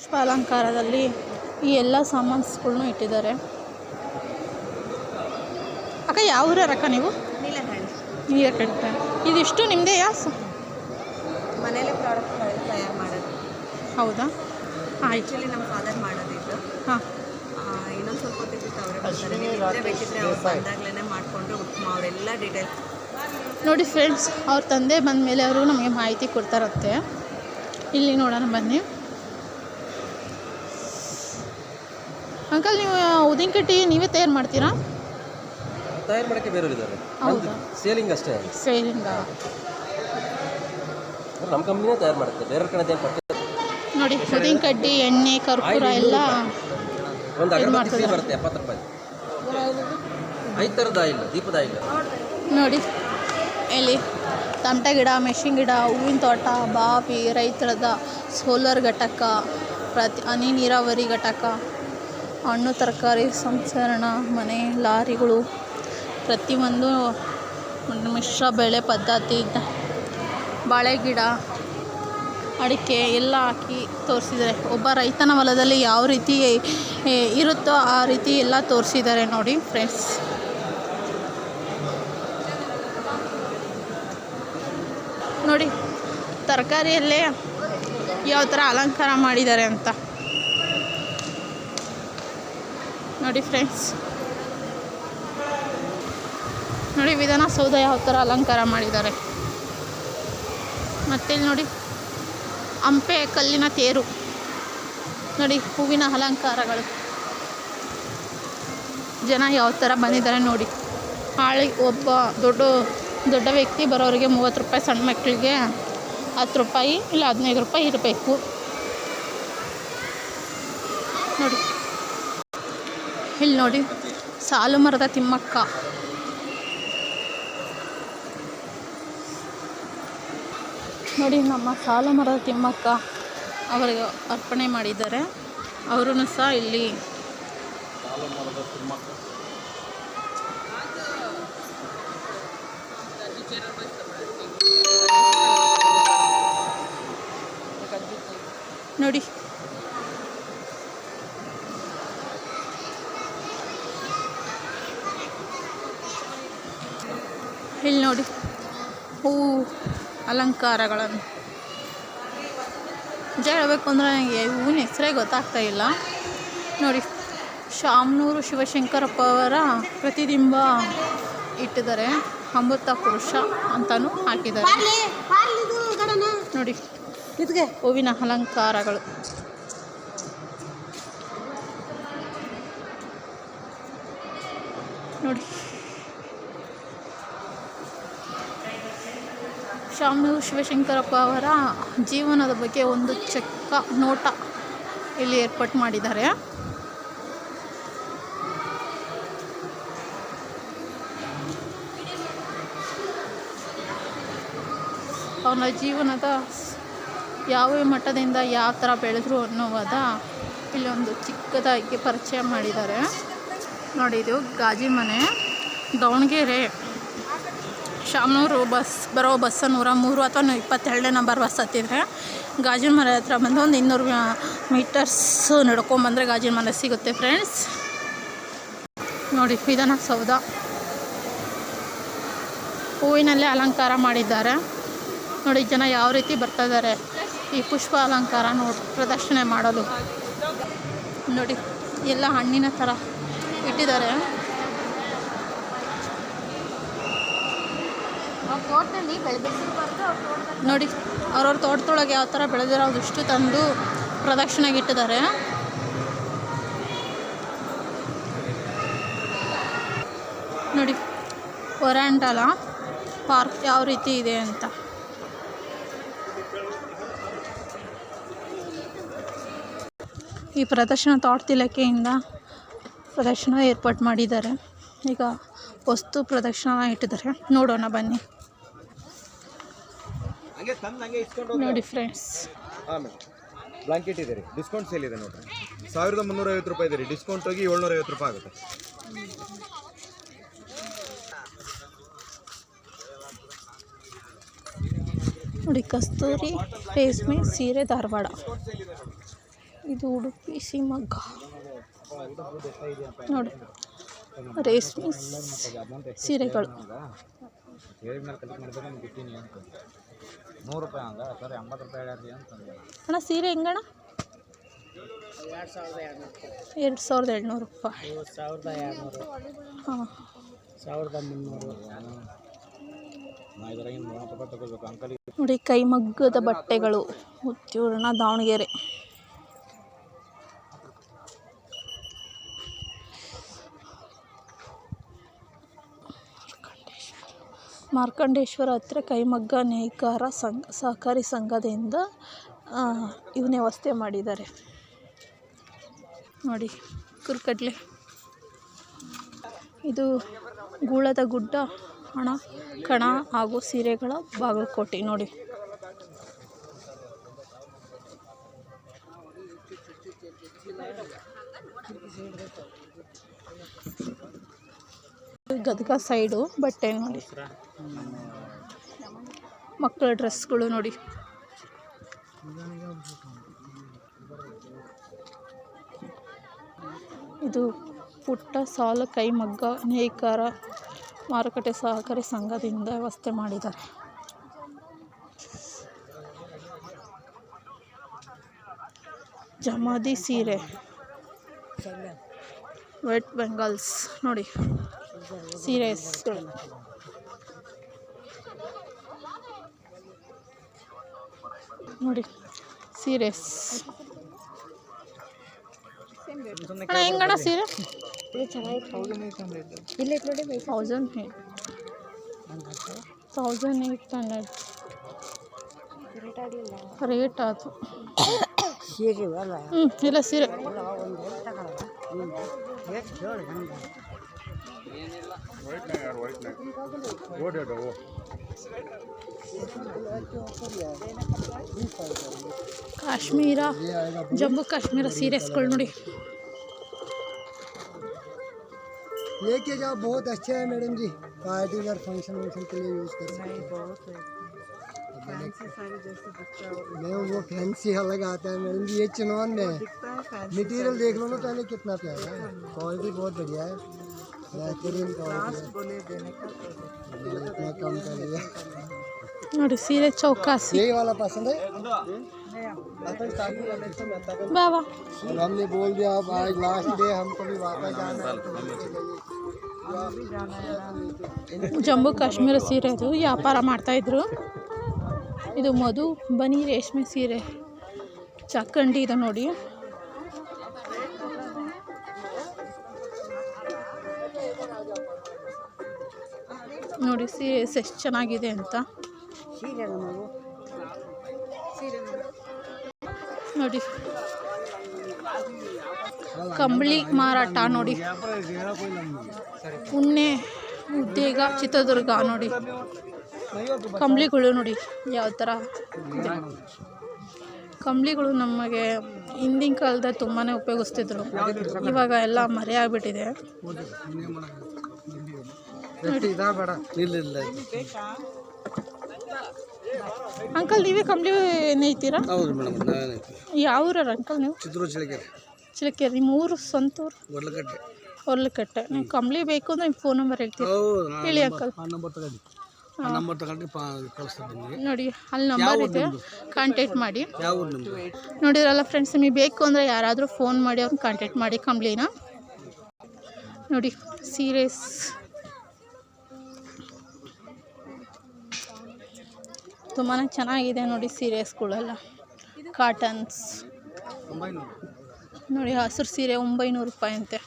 ಪುಷ್ಪ ಅಲಂಕಾರದಲ್ಲಿ ಈ ಎಲ್ಲ ಸಾಮಾನ್ಸ್ಗಳ್ನೂ ಇಟ್ಟಿದ್ದಾರೆ. ಅಕ್ಕ ಯಾವ ಊರಕ್ಕ ನೀವು? ನೀಲಕಂಠ. ಇದಿಷ್ಟು ನಿಮ್ಮದೇ ಮನೇಲೆ ಪ್ರಾಡಕ್ಟ್ ತಯಾರು ಮಾಡೋದು. ಹೌದಾ? ಆ್ಯಕ್ಚುಲಿ ನಮ್ಮ ಫಾದರ್ ಮಾಡೋದಿದ್ದು. ಹಾಂ, ಇನ್ನೊಂದು ಸ್ವಲ್ಪ ಹೊತ್ತಿತ್ತು ಅವರೇ ಬರ್ತಾರೆ. ಬೇಕಿದ್ರೆ ಅವ್ರು ಬಂದಾಗಲೇ ಮಾಡಿಕೊಂಡು ಅವರೆಲ್ಲ ಡೀಟೇಲ್ಸ್ ನೋಡಿ ಫ್ರೆಂಡ್ಸ್, ಅವ್ರ ತಂದೆ ಬಂದ ಮೇಲೆ ಅವರು ನಮಗೆ ಮಾಹಿತಿ ಕೊಡ್ತಾರಂತೆ. ಇಲ್ಲಿ ನೋಡೋಣ ಬನ್ನಿ. ಅಂಕಲ್, ನೀವು ಉದ್ದಿನ ಕಡ್ಡಿ ನೀವೇ ತಯಾರು ಮಾಡ್ತೀರಾ? ತಯಾರು ಮಾಡೋಕ್ಕೆ ಬೇರೆಯವರು ಇದ್ದಾರೆ. ಹೌದಾ? ಸೇಲಿಂಗ್ ಅಷ್ಟೇ. ಸೇಲಿಂಗಾ? ನಮ್ಮ ಕಂಪ್ನಿನೇ ತಯಾರು ಮಾಡುತ್ತೆ, ಬೇರೆ ಕಡೆ ಏನು ಪರ್ಚೇಸ್. ನೋಡಿ, ಉದ್ದಿನ ಕಡ್ಡಿ, ಎಣ್ಣೆ, ಕರ್ಪೂರ ಎಲ್ಲ ಒಂದು ಅಗರಬತ್ತಿ ಬರುತ್ತೆ 70 ರೂಪಾಯಿ. 5 ಥರದ ಆಯಿಲ್, ದೀಪದ ಆಯಿಲ್. ನೋಡಿ ಇಲ್ಲಿ ತಮಟೆ ಗಿಡ, ಮೆಣಸಿನ ಗಿಡ, ಹೂವಿನ ತೋಟ, ಬಾವಿ, ರೈತರದ ಸೋಲಾರ್ ಘಟಕ, ಹನಿ ನೀರಾವರಿ ಘಟಕ, ಹಣ್ಣು ತರಕಾರಿ ಸಂಸ್ಕರಣ ಮನೆ, ಲಾರಿಗಳು, ಪ್ರತಿಯೊಂದು ಮಿಶ್ರ ಬೆಳೆ ಪದ್ಧತಿ, ಬಾಳೆ ಗಿಡ, ಅಡಿಕೆ ಎಲ್ಲ ಹಾಕಿ ತೋರಿಸಿದ್ದಾರೆ. ಒಬ್ಬ ರೈತನ ಹೊಲದಲ್ಲಿ ಯಾವ ರೀತಿ ಇರುತ್ತೋ ಆ ರೀತಿ ಎಲ್ಲ ತೋರಿಸಿದ್ದಾರೆ ನೋಡಿ ಫ್ರೆಂಡ್ಸ್. ನೋಡಿ ತರಕಾರಿಯಲ್ಲೇ ಯಾವ ಥರ ಅಲಂಕಾರ ಮಾಡಿದ್ದಾರೆ ಅಂತ ನೋಡಿ ಫ್ರೆಂಡ್ಸ್. ನೋಡಿ ವಿಧಾನಸೌಧ ಯಾವ ಥರ ಅಲಂಕಾರ ಮಾಡಿದ್ದಾರೆ. ಮತ್ತಿಲ್ಲಿ ನೋಡಿ ಹಂಪೆ ಕಲ್ಲಿನ ತೇರು, ನೋಡಿ ಹೂವಿನ ಅಲಂಕಾರಗಳು, ಜನ ಯಾವ ಥರ ಬಂದಿದ್ದಾರೆ ನೋಡಿ. ಒಬ್ಬ ದೊಡ್ಡ ವ್ಯಕ್ತಿ ಬರೋರಿಗೆ 30 ರೂಪಾಯಿ, ಸಣ್ಣ ಮಕ್ಕಳಿಗೆ 10 ರೂಪಾಯಿ ಇಲ್ಲ 15 ರೂಪಾಯಿ ಇರಬೇಕು ನೋಡಿ. ಇಲ್ಲಿ ನೋಡಿ ಸಾಲು ಮರದ ತಿಮ್ಮಕ್ಕ, ನೋಡಿ ನಮ್ಮ ಸಾಲು ಮರದ ತಿಮ್ಮಕ್ಕ ಅವರಿಗೆ ಅರ್ಪಣೆ ಮಾಡಿದ್ದಾರೆ. ಅವರೂ ಸಹ ಇಲ್ಲಿ ನೋಡಿ. ಇಲ್ಲಿ ನೋಡಿ ಹೂವು ಅಲಂಕಾರಗಳನ್ನು ನಿಜ ಹೇಳಬೇಕು ಅಂದರೆ ನನಗೆ ಹೂವಿನ ಹೆಸರೇ ಗೊತ್ತಾಗ್ತಾ ಇಲ್ಲ ನೋಡಿ. ಶಾಮನೂರು ಶಿವಶಂಕರಪ್ಪ ಅವರ ಪ್ರತಿಬಿಂಬ ಇಟ್ಟಿದ್ದಾರೆ. ಅಮೃತ ಪುರುಷ ಅಂತಲೂ ಹಾಕಿದ್ದಾರೆ ನೋಡಿ. ಹೂವಿನ ಅಲಂಕಾರಗಳು ನೋಡಿ. ಶಾಮನೂರು ಶಿವಶಂಕರಪ್ಪ ಅವರ ಜೀವನದ ಬಗ್ಗೆ ಒಂದು ಚಿಕ್ಕ ನೋಟ ಇಲ್ಲಿ ಏರ್ಪಾಟ್ ಮಾಡಿದ್ದಾರೆ. ಅವನ ಜೀವನದ ಯಾವ ಮಟ್ಟದಿಂದ ಯಾವ ಥರ ಬೆಳೆದ್ರು ಅನ್ನೋವಾದ ಇಲ್ಲಿ ಒಂದು ಚಿಕ್ಕದಾಗಿ ಪರಿಚಯ ಮಾಡಿದ್ದಾರೆ ನೋಡಿ. ಇದು ಗಾಜಿ ಮನೆ, ದಾವಣಗೆರೆ ಶಾಮನೂರು ಬರೋ ಬಸ್ 103 ಅಥವಾ 22ನೇ ನಂಬರ್ ಬಸ್ ಹತ್ತಿದ್ರೆ ಗಾಜಿನ ಮನೆ ಹತ್ರ ಬಂದು ಒಂದು 200 ಮೀಟರ್ಸ್ ನಡ್ಕೊಂಬಂದರೆ ಗಾಜಿನ ಮನೆ ಸಿಗುತ್ತೆ ಫ್ರೆಂಡ್ಸ್ ನೋಡಿ. ವಿಧಾನಸೌಧ ಹೂವಿನಲ್ಲೇ ಅಲಂಕಾರ ಮಾಡಿದ್ದಾರೆ ನೋಡಿ. ಜನ ಯಾವ ರೀತಿ ಬರ್ತಾ ಇದ್ದಾರೆ ಈ ಪುಷ್ಪ ಅಲಂಕಾರ ಪ್ರದರ್ಶನ ಮಾಡಲು ನೋಡಿ. ಎಲ್ಲ ಹಣ್ಣಿನ ಥರ ಇಟ್ಟಿದ್ದಾರೆ ನೋಡಿ. ಅವ್ರವ್ರ ತೋಟದೊಳಗೆ ಯಾವ ಥರ ಬೆಳೆದಿರೋ ಅದಿಷ್ಟು ತಂದು ಪ್ರದರ್ಶನಕ್ಕೆ ಇಟ್ಟಿದ್ದಾರೆ ನೋಡಿ. ವರಾಂಡಲ ಪಾರ್ಕ್ ಯಾವ ರೀತಿ ಇದೆ ಅಂತ ಈ ಪ್ರದರ್ಶನ ತೋಟದ ಇಲಾಖೆಯಿಂದ ಪ್ರದರ್ಶನ ಏರ್ಪಾಟ್ ಮಾಡಿದ್ದಾರೆ. ಈಗ ವಸ್ತು ಪ್ರದರ್ಶನ ಇಟ್ಟಿದ್ದಾರೆ, ನೋಡೋಣ ಬನ್ನಿ ನೋಡಿ ಫ್ರೆಂಡ್ಸ್. ಬ್ಲಾಂಕೆಟ್ ಇದೆ ರೀ, ಡಿಸ್ಕೌಂಟ್ ಸೇಲ್ ಇದೆ ನೋಡಿರಿ. 1350 ರೂಪಾಯಿ ಇದೆ ರೀ, ಡಿಸ್ಕೌಂಟ್ ಹೋಗಿ 750 ರೂಪಾಯಿ ಆಗುತ್ತೆ. ನೋಡಿ ಕಸ್ತೂರಿ ರೇಷ್ಮೆ ಸೀರೆ ಧಾರವಾಡ ಇದು ಉಡುಪಿ ಶಿವಮೊಗ್ಗ ನೋಡಿ, ರೇಷ್ಮೆ ಸೀರೆಗಳು. ಅಣ್ಣ ಸೀರೆ ಹೆಂಗಣ್ಣ? 2700 ರೂಪಾಯಿ. ಹಾಂ, 1300 ನೋಡಿ. ಕೈಮಗ್ಗದ ಬಟ್ಟೆಗಳು ಮುತ್ತೂರಿನ ದಾವಣಗೆರೆ. ಮಾರ್ಕಂಡೇಶ್ವರ ಹತ್ತಿರ ಕೈಮಗ್ಗ ನೇಕಾರ ಸಹಕಾರಿ ಸಂಘದಿಂದ ಇವನ್ನ ವ್ಯವಸ್ಥೆ ಮಾಡಿದ್ದಾರೆ ನೋಡಿ. ಕುರ್ಕಡ್ಲೆ. ಇದು ಗೂಳದ ಗುಡ್ಡ ಕಣ ಹಾಗೂ ಸೀರೆಗಳ ಬಾಗಲಕೋಟೆ ನೋಡಿ. ಗದಗ ಸೈಡು ಬಟ್ಟೆ ನೋಡಿ. ಮಕ್ಕಳ ಡ್ರೆಸ್ಗಳು ನೋಡಿ. ಇದು ಪುಟ್ಟ ಸಾಲು ಕೈಮಗ್ಗ ನೇಕಾರ ಮಾರುಕಟ್ಟೆ ಸಹಕಾರಿ ಸಂಘದಿಂದ ವ್ಯವಸ್ಥೆ ಮಾಡಿದ್ದಾರೆ. ಜಮಾದಿ ಸೀರೆ, ವೆಟ್ ಬೆಂಗಲ್ಸ್ ನೋಡಿ. ಸೀರೆಗಳು ನೋಡಿ. ಸೀರೆಸ್ ಅಣ್ಣ ಹೆಂಗಣ್ಣ ಸೀರೆ? 1800 ರೇಟ್ ಅದು. ಇಲ್ಲ ಸೀರೆ ಕಾಶ್ಮೀರ, ಜಮ್ಮು ಕಾಶ್ಮೀರ ಸೀರೆಸ್ಗಳು ನೋಡಿ. लेके जाओ, बहुत अच्छा है मैडम जी, पार्टी वेयर फंक्शन के लिए यूज़ कर सकते हैं। नहीं वो फैंसी अलग आता है मैडम जी, ये चिनौन में है। मटेरियल देख लो ना पहले कितना प्यारा है, क्वालिटी बहुत बढ़िया है, बेहतरीन क्वालिटी है, इतना कम कर दिया ನೋಡಿ. ಸೀರೆ ಚೌಕಾಸಿ. यही वाला पसंद है बाबा? हमने बोल दिया अब आज लास्ट डे, हमको भी वापस जाना है। ಜಮ್ಮು ಕಾಶ್ಮೀರ ಸೀರೆ ಅದು ವ್ಯಾಪಾರ ಮಾಡ್ತಾಯಿದ್ರು. ಇದು ಮಧು ಬನಿ ರೇಷ್ಮೆ ಸೀರೆ ಚಾಕಂಡಿ ಇದೆ ನೋಡಿ. ನೋಡಿ ಸೀರೆ ಎಷ್ಟು ಚೆನ್ನಾಗಿದೆ ಅಂತ ನೋಡಿ. ಕಂಬಳಿ ಮಾರಾಟ ನೋಡಿ. ಉಣ್ಣೆ ಉದ್ಯೋಗ ಚಿತ್ರದುರ್ಗ ನೋಡಿ. ಕಂಬಳಿಗಳು ನೋಡಿ ಯಾವ ಥರ ಇದೆ. ಕಂಬಳಿಗಳು ನಮಗೆ ಹಿಂದಿನ ಕಾಲದಲ್ಲಿ ತುಂಬಾ ಉಪಯೋಗಿಸ್ತಿದ್ರು, ಇವಾಗ ಎಲ್ಲ ಮರೆಯಾಗ್ಬಿಟ್ಟಿದೆ. ಅಂಕಲ್ ನೀವೇ ಕಂಬಳಿ ನೇಯ್ತೀರಾ? ಹೌದು ಮೇಡಮ್, ಯಾವ ಊರವ್ರು ಅಂಕಲ್ ನೀವು? ಚಿಲಕೆರೆ. ನಿಮ್ಮ ಊರು ಸ್ವಂತ ಊರು? ಹೊರ್ಲಕಟ್ಟೆ. ನೀವು ಕಂಬಳಿ ಬೇಕು ಅಂದರೆ ನಿಮ್ಮ ಫೋನ್ ನಂಬರ್ ಹೇಳ್ತೀವಿ, ಹೇಳಿ ಅಂಕಲ್. ನೋಡಿ ಅಲ್ಲಿ ನಂಬರ್ ಇದೆ, ಕಾಂಟ್ಯಾಕ್ಟ್ ಮಾಡಿ. ನೋಡಿದ್ರಲ್ಲ ಫ್ರೆಂಡ್ಸ್, ನಿಮಗೆ ಬೇಕು ಅಂದರೆ ಯಾರಾದರೂ ಫೋನ್ ಮಾಡಿ ಅವ್ರನ್ನ ಕಾಂಟ್ಯಾಕ್ಟ್ ಮಾಡಿ. ಕಂಬಳಿನ ನೋಡಿ. ಸೀರೆಸ್ ತುಂಬಾ ಚೆನ್ನಾಗಿದೆ ನೋಡಿ. ಸೀರೆಸ್ಗಳೆಲ್ಲ ಕಾಟನ್ಸ್ ನೋಡಿ. ಹಸಿರು ಸೀರೆ 900 ರೂಪಾಯಿ ಅಂತೆ.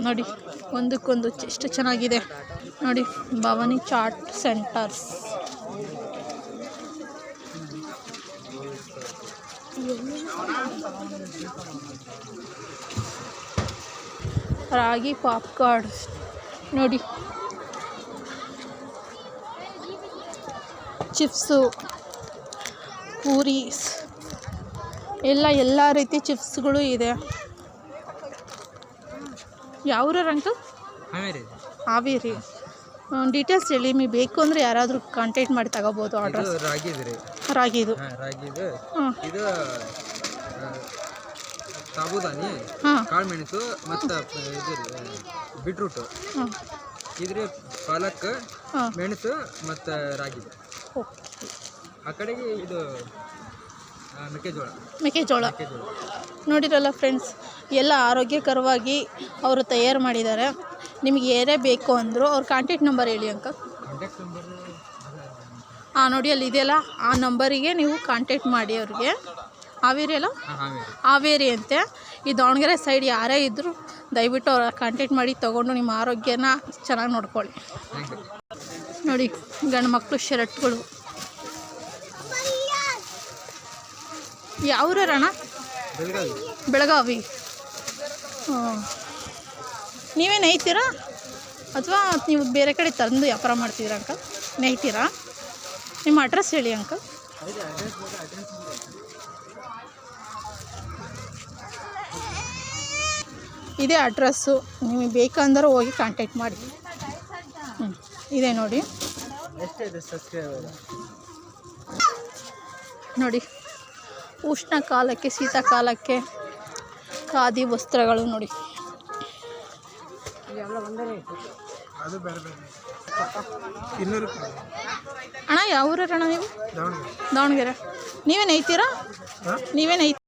ನೋಡಿ ಒಂದಕ್ಕೊಂದು ಎಷ್ಟು ಚೆನ್ನಾಗಿದೆ ನೋಡಿ. Bhavani chat centers. ರಾಗಿ ಪಾಪ್ಕಾರ್ನ್ ನೋಡಿ. ಚಿಪ್ಸು, ಪೂರೀಸ್ ಎಲ್ಲ ರೀತಿ ಚಿಪ್ಸ್ಗಳು ಇದೆ. ಯಾವ ಅಂಕಲ್? ಹಾವೇರಿ. ಡೀಟೇಲ್ಸ್ ಹೇಳಿ, ನಿಮಗೆ ಬೇಕು ಅಂದರೆ ಯಾರಾದರೂ ಕಾಂಟ್ಯಾಕ್ಟ್ ಮಾಡಿ ತಗೋಬೋದು. ಆರ್ಡರ್ ರಾಗಿದು ಹಾಂ ಇದು ಸಾಬುದಾನಿ, ಹಾಂ ಕಾಳು ಮೆಣಸು ಮತ್ತು ಇದು ಬೀಟ್ರೂಟು, ಹಾಂ ಇದ್ರಿ ಪಾಲಕ್, ಹಾಂ ಮೆಣಸು ಮತ್ತು ರಾಗಿ. ಓಕೆ. ಆ ಕಡೆಗೆ ಇದು ಮೆಕ್ಕೆಜೋಳ ನೋಡಿರಲ್ಲ ಫ್ರೆಂಡ್ಸ್, ಎಲ್ಲ ಆರೋಗ್ಯಕರವಾಗಿ ಅವರು ತಯಾರು ಮಾಡಿದ್ದಾರೆ. ನಿಮಗೆ ಏನೇ ಬೇಕು ಅಂದರೂ ಅವ್ರ ಕಾಂಟ್ಯಾಕ್ಟ್ ನಂಬರ್ ಹೇಳಿ ಅಂಕಲ್. ಹಾಂ ನೋಡಿ, ಅಲ್ಲಿ ಇದೆಯಲ್ಲ, ಆ ನಂಬರಿಗೆ ನೀವು ಕಾಂಟ್ಯಾಕ್ಟ್ ಮಾಡಿ ಅವ್ರಿಗೆ. ಹಾವೇರಿ ಅಲ್ಲ, ಹಾವೇರಿ ಅಂತೆ. ಈ ದಾವಣಗೆರೆ ಸೈಡ್ ಯಾರೇ ಇದ್ದರೂ ದಯವಿಟ್ಟು ಅವ್ರ ಕಾಂಟ್ಯಾಕ್ಟ್ ಮಾಡಿ ತೊಗೊಂಡು ನಿಮ್ಮ ಆರೋಗ್ಯನ ಚೆನ್ನಾಗಿ ನೋಡ್ಕೊಳ್ಳಿ. ನೋಡಿ, ಗಂಡು ಮಕ್ಕಳು ಶರ್ಟ್ಗಳು. ಯಾವ್ರಣ್ಣ? ಬೆಳಗಾವಿ. ಹಾಂ, ನೀವೇ ನೇಯ್ತೀರಾ ಅಥವಾ ನೀವು ಬೇರೆ ಕಡೆ ತಂದು ವ್ಯಾಪಾರ ಮಾಡ್ತೀರಾ ಅಂಕಲ್? ನೇಯ್ತೀರಾ? ನಿಮ್ಮ ಅಡ್ರೆಸ್ ಹೇಳಿ ಅಂಕಲ್. ಇದೇ ಅಡ್ರೆಸ್ಸು, ನಿಮಗೆ ಬೇಕಂದ್ರೆ ಹೋಗಿ ಕಾಂಟ್ಯಾಕ್ಟ್ ಮಾಡಿ. ಇದೆ ನೋಡಿ. ನೋಡಿ, ಉಷ್ಣ ಕಾಲಕ್ಕೆ ಶೀತಕಾಲಕ್ಕೆ ಖಾದಿ ವಸ್ತ್ರಗಳು ನೋಡಿ. ಅಣ್ಣ ಯಾವ ಊರಣ್ಣ ನೀವು? ದಾವಣಗೆರೆ. ನೀವೇ ನೇಯ್ತೀರಾ?